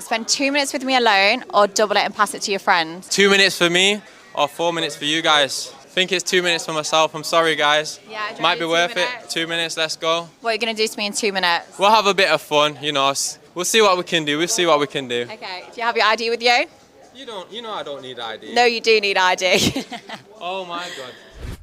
Spend 2 minutes with me alone or double it and pass it to your friend? 2 minutes for me or 4 minutes for you guys? I think it's 2 minutes for myself. I'm sorry, guys. Yeah, do you Might be wanna do worth 2 it. minutes? 2 minutes, let's go. What are you going to do to me in 2 minutes? We'll have a bit of fun, you know. We'll see what we can do. We'll see what we can do. Okay, do you have your ID with you? You know I don't need ID. No, you do need ID. Oh my God.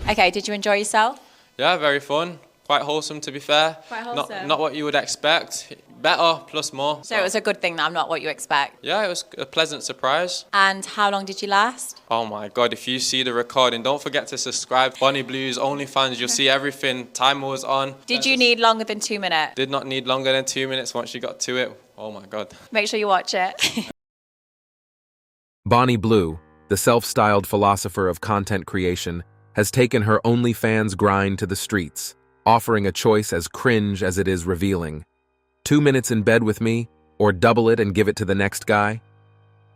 Okay, did you enjoy yourself? Yeah, very fun. Quite wholesome, to be fair. Quite wholesome. Not what you would expect. Better, plus more. So it was a good thing that I'm not what you expect. Yeah, it was a pleasant surprise. And how long did you last? Oh my God, if you see the recording, don't forget to subscribe. Bonnie Blues, OnlyFans, you'll see everything. Timer was on. Did you need longer than 2 minutes? Did not need longer than 2 minutes once you got to it. Oh my God. Make sure you watch it. Bonnie Blue, the self-styled philosopher of content creation, has taken her OnlyFans grind to the streets, offering a choice as cringe as it is revealing. 2 minutes in bed with me, or double it and give it to the next guy?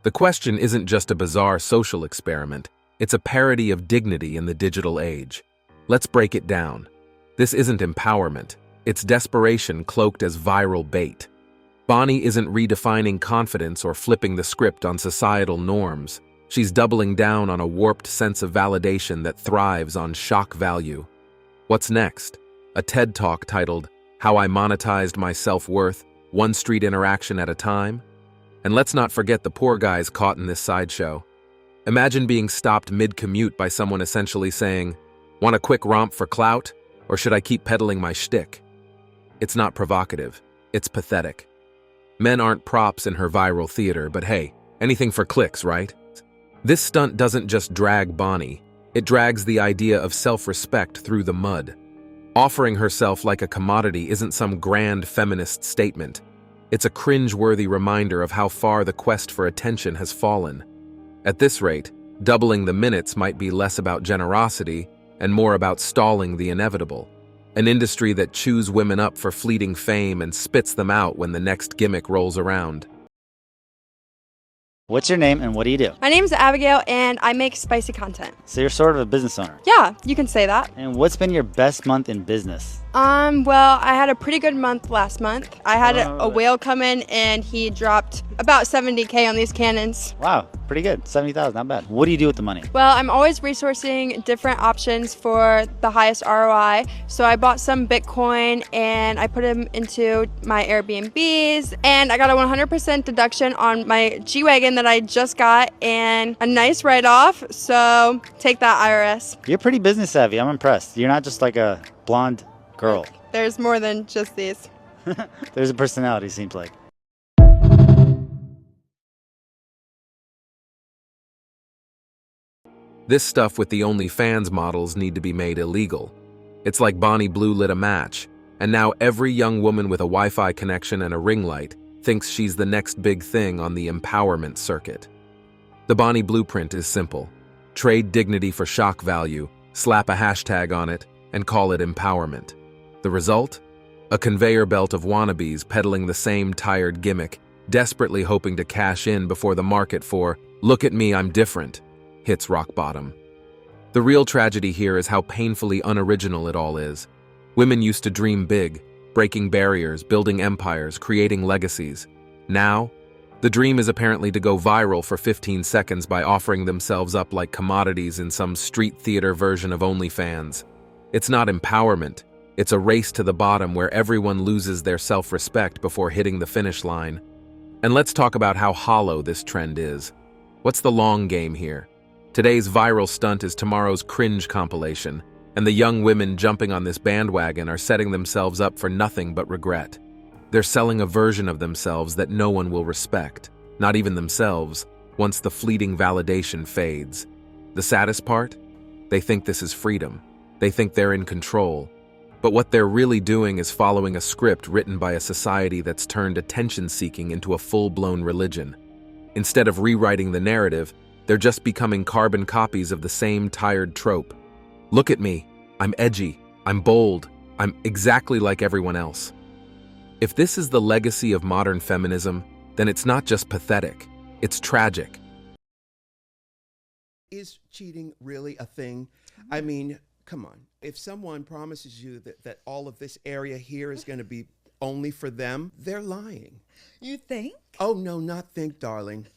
The question isn't just a bizarre social experiment, it's a parody of dignity in the digital age. Let's break it down. This isn't empowerment, it's desperation cloaked as viral bait. Bonnie isn't redefining confidence or flipping the script on societal norms. She's doubling down on a warped sense of validation that thrives on shock value. What's next? A TED Talk titled, How I Monetized My Self-Worth, One Street Interaction at a Time? And let's not forget the poor guys caught in this sideshow. Imagine being stopped mid-commute by someone essentially saying, "Want a quick romp for clout, or should I keep peddling my shtick?" It's not provocative, it's pathetic. Men aren't props in her viral theater, but hey, anything for clicks, right? This stunt doesn't just drag Bonnie, it drags the idea of self-respect through the mud. Offering herself like a commodity isn't some grand feminist statement. It's a cringe-worthy reminder of how far the quest for attention has fallen. At this rate, doubling the minutes might be less about generosity and more about stalling the inevitable. An industry that chews women up for fleeting fame and spits them out when the next gimmick rolls around. What's your name and what do you do? My name's Abigail and I make spicy content. So you're sort of a business owner. Yeah, you can say that. And what's been your best month in business? Well, I had a pretty good month last month. I had a whale come in and he dropped about 70K on these cannons. Wow, pretty good. 70,000, not bad. What do you do with the money? Well, I'm always resourcing different options for the highest ROI. So I bought some Bitcoin and I put them into my Airbnbs and I got a 100% deduction on my G-Wagon that I just got and a nice write-off. So take that, IRS. You're pretty business savvy. I'm impressed. You're not just like a blonde girl. There's more than just these. There's a personality, seems like. This stuff with the OnlyFans models need to be made illegal. It's like Bonnie Blue lit a match, and now every young woman with a Wi-Fi connection and a ring light thinks she's the next big thing on the empowerment circuit. The Bonnie blueprint is simple. Trade dignity for shock value, slap a hashtag on it, and call it empowerment. The result? A conveyor belt of wannabes peddling the same tired gimmick, desperately hoping to cash in before the market for, "Look at me, I'm different," hits rock bottom. The real tragedy here is how painfully unoriginal it all is. Women used to dream big, breaking barriers, building empires, creating legacies. Now, the dream is apparently to go viral for 15 seconds by offering themselves up like commodities in some street theater version of OnlyFans. It's not empowerment, it's a race to the bottom where everyone loses their self-respect before hitting the finish line. And let's talk about how hollow this trend is. What's the long game here? Today's viral stunt is tomorrow's cringe compilation, and the young women jumping on this bandwagon are setting themselves up for nothing but regret. They're selling a version of themselves that no one will respect, not even themselves, once the fleeting validation fades. The saddest part? They think this is freedom. They think they're in control. But what they're really doing is following a script written by a society that's turned attention-seeking into a full-blown religion. Instead of rewriting the narrative, they're just becoming carbon copies of the same tired trope. Look at me. I'm edgy. I'm bold. I'm exactly like everyone else. If this is the legacy of modern feminism, then it's not just pathetic. It's tragic. Is cheating really a thing? I mean, come on. If someone promises you that all of this area here is going to be only for them, they're lying. You think? Oh, no, not think, darling.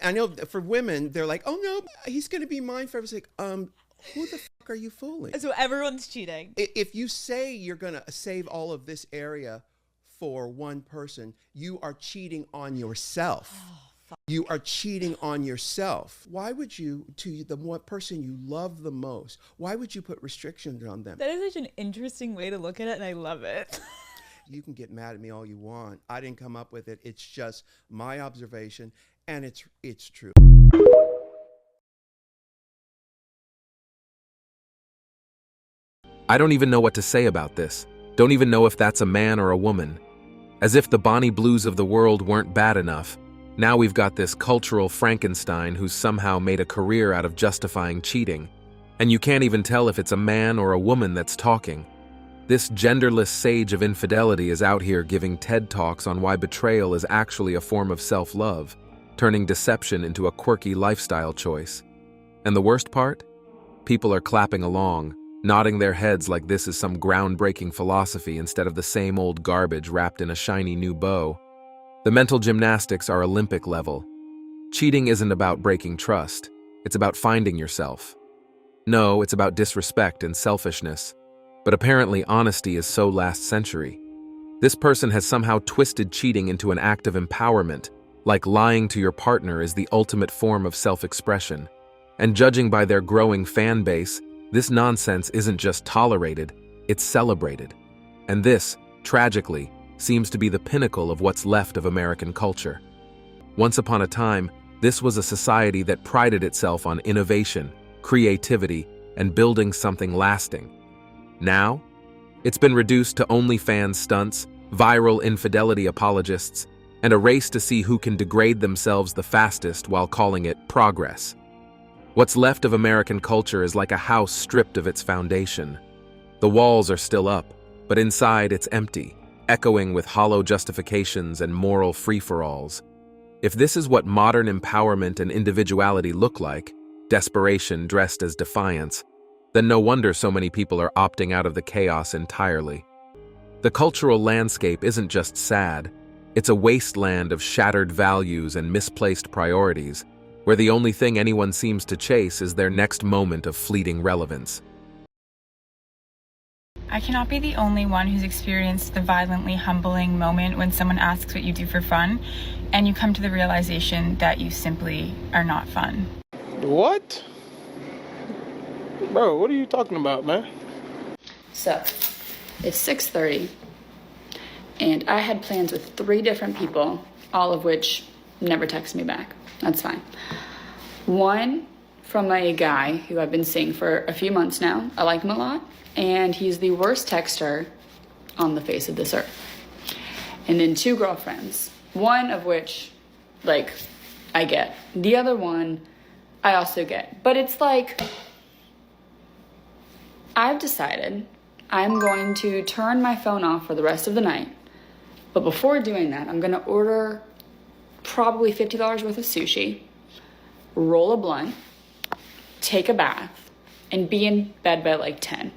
I know for women, they're like, oh, no, he's going to be mine forever. It's like, who the fuck are you fooling? So everyone's cheating. If you say you're going to save all of this area for one person, you are cheating on yourself. You are cheating on yourself. Why would you, to the one person you love the most, why would you put restrictions on them? That is such an interesting way to look at it, and I love it. You can get mad at me all you want. I didn't come up with it. It's just my observation, and it's true. I don't even know what to say about this. Don't even know if that's a man or a woman. As if the Bonnie Blues of the world weren't bad enough, now we've got this cultural Frankenstein who's somehow made a career out of justifying cheating. And you can't even tell if it's a man or a woman that's talking. This genderless sage of infidelity is out here giving TED Talks on why betrayal is actually a form of self-love, turning deception into a quirky lifestyle choice. And the worst part? People are clapping along, nodding their heads like this is some groundbreaking philosophy instead of the same old garbage wrapped in a shiny new bow. The mental gymnastics are Olympic level. Cheating isn't about breaking trust. It's about finding yourself. No, it's about disrespect and selfishness. But apparently honesty is so last century. This person has somehow twisted cheating into an act of empowerment, like lying to your partner is the ultimate form of self-expression. And judging by their growing fan base, this nonsense isn't just tolerated, it's celebrated. And this, tragically, seems to be the pinnacle of what's left of American culture. Once upon a time, this was a society that prided itself on innovation, creativity, and building something lasting. Now, it's been reduced to OnlyFans stunts, viral infidelity apologists, and a race to see who can degrade themselves the fastest while calling it progress. What's left of American culture is like a house stripped of its foundation. The walls are still up, but inside it's empty, echoing with hollow justifications and moral free-for-alls. If this is what modern empowerment and individuality look like, desperation dressed as defiance, then no wonder so many people are opting out of the chaos entirely. The cultural landscape isn't just sad, it's a wasteland of shattered values and misplaced priorities, where the only thing anyone seems to chase is their next moment of fleeting relevance. I cannot be the only one who's experienced the violently humbling moment when someone asks what you do for fun, and you come to the realization that you simply are not fun. What? Bro, what are you talking about, man? So, it's 6:30, and I had plans with 3 different people, all of which never text me back. That's fine. One from a guy who I've been seeing for a few months now. I like him a lot, and he's the worst texter on the face of this earth. And then 2 girlfriends, one of which, like, I get. The other one, I also get. But it's like, I've decided I'm going to turn my phone off for the rest of the night. But before doing that, I'm gonna order probably $50 worth of sushi, roll a blunt, take a bath, and be in bed by like 10.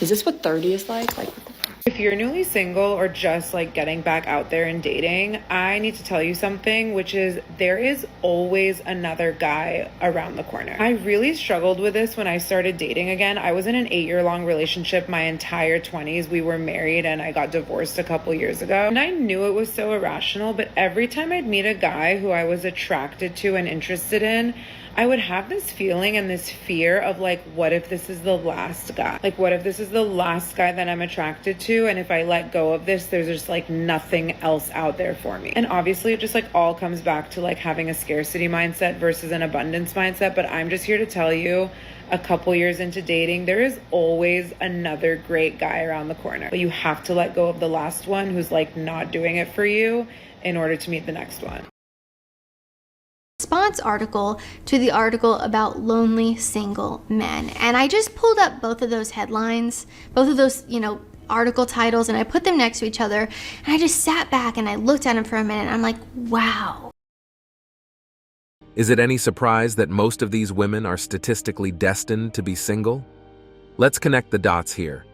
Is this what 30 is like? Like, what the fuck? If you're newly single or just like getting back out there and dating, I need to tell you something, which is there is always another guy around the corner. I really struggled with this when I started dating again. I was in an 8-year-long relationship my entire 20s. We were married and I got divorced a couple years ago. And I knew it was so irrational, but every time I'd meet a guy who I was attracted to and interested in, I would have this feeling and this fear of like, what if this is the last guy? Like, what if this is the last guy that I'm attracted to? And if I let go of this, there's just like nothing else out there for me. And obviously it just like all comes back to like having a scarcity mindset versus an abundance mindset. But I'm just here to tell you, a couple years into dating, there is always another great guy around the corner. But you have to let go of the last one who's like not doing it for you in order to meet the next one. Response article to the article about lonely single men, and I just pulled up both of those headlines, both of those article titles, and I put them next to each other, and I just sat back and I looked at them for a minute and I'm like, wow. Is it any surprise that most of these women are statistically destined to be single? Let's connect the dots here.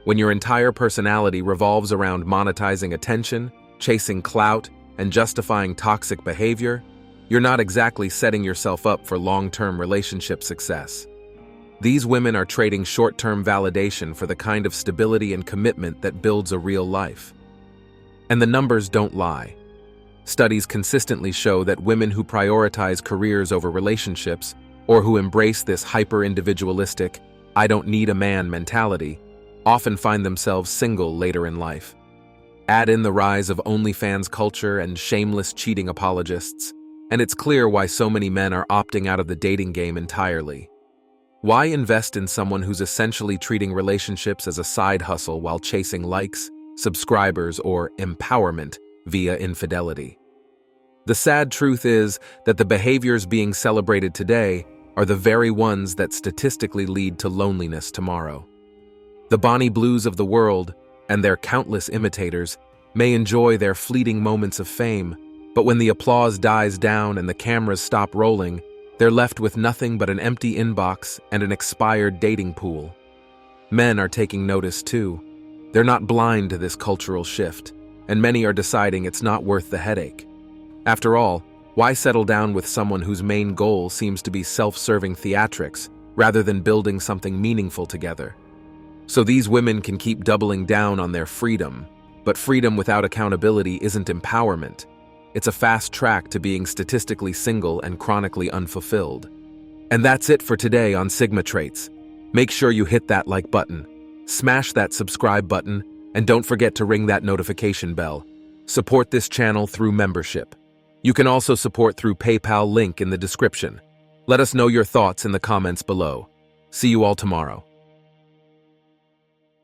When your entire personality revolves around monetizing attention, chasing clout, and justifying toxic behavior, you're not exactly setting yourself up for long-term relationship success. These women are trading short-term validation for the kind of stability and commitment that builds a real life. And the numbers don't lie. Studies consistently show that women who prioritize careers over relationships, or who embrace this hyper-individualistic, "I don't need a man" mentality, often find themselves single later in life. Add in the rise of OnlyFans culture and shameless cheating apologists, and it's clear why so many men are opting out of the dating game entirely. Why invest in someone who's essentially treating relationships as a side hustle while chasing likes, subscribers, or empowerment via infidelity? The sad truth is that the behaviors being celebrated today are the very ones that statistically lead to loneliness tomorrow. The Bonnie Blues of the world, and their countless imitators, may enjoy their fleeting moments of fame, but when the applause dies down and the cameras stop rolling, they're left with nothing but an empty inbox and an expired dating pool. Men are taking notice too. They're not blind to this cultural shift, and many are deciding it's not worth the headache. After all, why settle down with someone whose main goal seems to be self-serving theatrics rather than building something meaningful together? So these women can keep doubling down on their freedom, but freedom without accountability isn't empowerment. It's a fast track to being statistically single and chronically unfulfilled. And that's it for today on Sigma Traits. Make sure you hit that like button, smash that subscribe button, and don't forget to ring that notification bell. Support this channel through membership. You can also support through PayPal, link in the description. Let us know your thoughts in the comments below. See you all tomorrow.